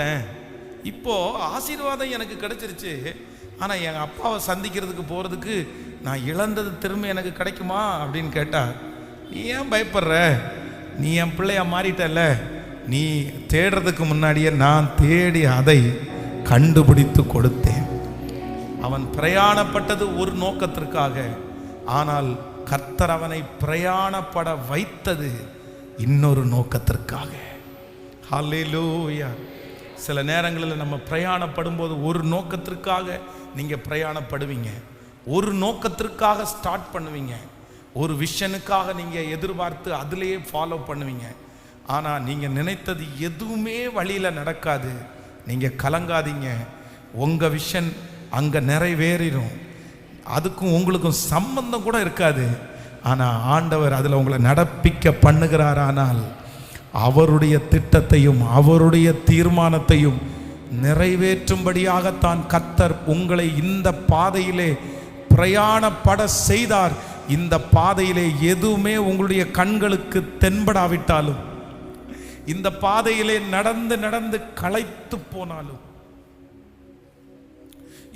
போட்டேன், இப்போ ஆசீர்வாதம் எனக்கு கிடைச்சிருச்சு, ஆனால் எங்கள் அப்பாவை சந்திக்கிறதுக்கு போகிறதுக்கு நான் இழந்தது திரும்ப எனக்கு கிடைக்குமா அப்படின்னு கேட்டால், நீ ஏன் பயப்படுற, நீ என் பிள்ளையா மாறிட்டல, நீ தேடுறதுக்கு முன்னாடியே நான் தேடி அதை கண்டுபிடித்து கொடுத்தேன். அவன் பிரயாணப்பட்டது ஒரு நோக்கத்திற்காக, ஆனால் கர்த்தர் அவனை பிரயாணப்பட வைத்தது இன்னொரு நோக்கத்திற்காக. ஹல்லேலூயா. சில நேரங்களில் நம்ம பிரயாணப்படும் போது ஒரு நோக்கத்திற்காக நீங்கள் பிரயாணப்படுவீங்க, ஒரு நோக்கத்திற்காக ஸ்டார்ட் பண்ணுவீங்க, ஒரு விஷனுக்காக நீங்கள் எதிர்பார்த்து அதிலேயே ஃபாலோ பண்ணுவீங்க. ஆனால் நீங்கள் நினைத்தது எதுவுமே வழியில் நடக்காது. நீங்கள் கலங்காதீங்க, உங்கள் விஷன் அங்கே நிறைவேறிடும். அதுக்கும் உங்களுக்கும் சம்பந்தம் கூட இருக்காது. ஆனால் ஆண்டவர் அதில் உங்களை நடப்பிக்க பண்ணுகிறார். ஆனால் அவருடைய திட்டத்தையும் அவருடைய தீர்மானத்தையும் நிறைவேற்றும்படியாகத்தான் கர்த்தர் உங்களை இந்த பாதையிலே பிரயாணப்பட செய்தார். இந்த பாதையிலே எதுவுமே உங்களுடைய கண்களுக்கு தென்படாவிட்டாலும், இந்த பாதையிலே நடந்து நடந்து களைத்து போனாலும்,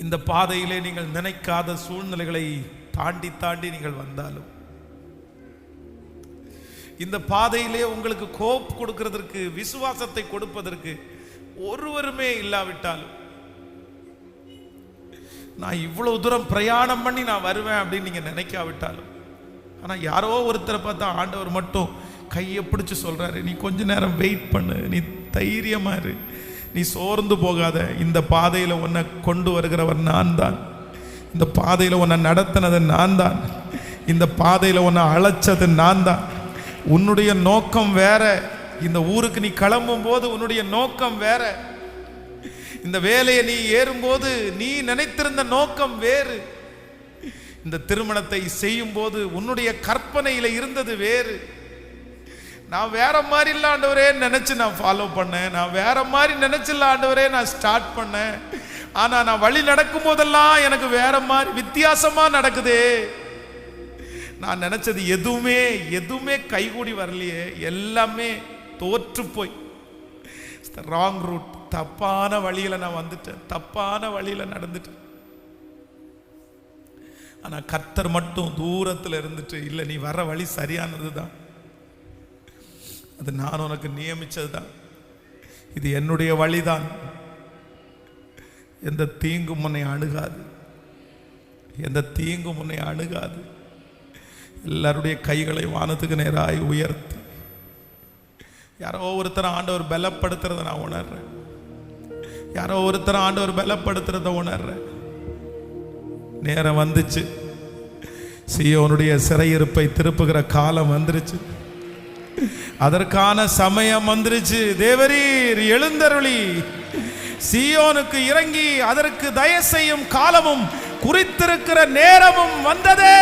இந்த பாதையிலே நீங்கள் நினைக்காத சூழ்நிலைகளை தாண்டி தாண்டி நீங்கள் வந்தாலும், இந்த பாதையிலே உங்களுக்கு கோப் கொடுக்கிறதற்கு, விசுவாசத்தை கொடுப்பதற்கு ஒருவருமே இல்லாவிட்டாலும், நான் இவ்வளவு தூரம் பிரயாணம் பண்ணி நான் வருவேன் அப்படின்னு நீங்க நினைக்காவிட்டாலும், ஆனா யாரோ ஒருத்தரை பார்த்தா ஆண்டவர் மட்டும் கையை பிடிச்சு சொல்றாரு, நீ கொஞ்ச நேரம் வெயிட் பண்ணு, நீ தைரியமா இரு, நீ சோர்ந்து போகாத, இந்த பாதையில உன்னை கொண்டு வருகிறவர் நான் தான், இந்த பாதையில உன்னை நடத்தினது நான் தான், இந்த பாதையில உன்னை அழைச்சது நான் தான். உன்னுடைய நோக்கம் வேற, இந்த ஊருக்கு நீ கிளம்பும் போது உன்னுடைய நோக்கம் வேற, இந்த வேலையை நீ ஏறும்போது நீ நினைத்திருந்த நோக்கம் வேறு, இந்த திருமணத்தை செய்யும் போது உன்னுடைய கற்பனையில இருந்தது வேறு. நான் வேற மாதிரி இல்ல ஆண்டவரே நினைச்சு நான் ஃபாலோ பண்ணேன், நான் வேற மாதிரி நினைச்சில்ல ஆண்டவரே நான் ஸ்டார்ட் பண்ணேன், ஆனா நான் வழி நடக்கும் போதெல்லாம் எனக்கு வேற மாதிரி வித்தியாசமா நடக்குதே, நான் நினைச்சது எதுவுமே கைகூடி வரலையே, எல்லாமே தோற்று போய் ராங் ரூட், தப்பான வழியில நான் வந்துட்டேன், தப்பான வழியில நடந்துட்டேன். ஆனா கர்த்தர் மட்டும் தூரத்தில் இருந்துட்டு, இல்ல நீ வர வழி சரியானது தான், அது நான் உனக்கு நியமிச்சது தான், இது என்னுடைய வழிதான், எந்த தீங்கும் உன்னை அணுகாது, எந்த தீங்கும் உன்னை அணுகாது. எல்லாருடைய கைகளை வானத்துக்கு நேராய் உயர்த்தி, யாரோ ஒருத்தர ஆண்டவர் பலப்படுத்துறத நான் உணர்றேன், யாரோ ஒருத்தர ஆண்டவர் பலப்படுத்துறத உணர்றேன். நேரம் வந்துச்சு, சீயோனுடைய சிறையிருப்பை திருப்புகிற காலம் வந்துருச்சு, அதற்கான சமயம் வந்துருச்சு. தேவரீர் எழுந்தருளி சீயோனுக்கு இறங்கி அதற்கு தயவு செய்யும் காலமும் குறித்திருக்கிற நேரமும் வந்ததே.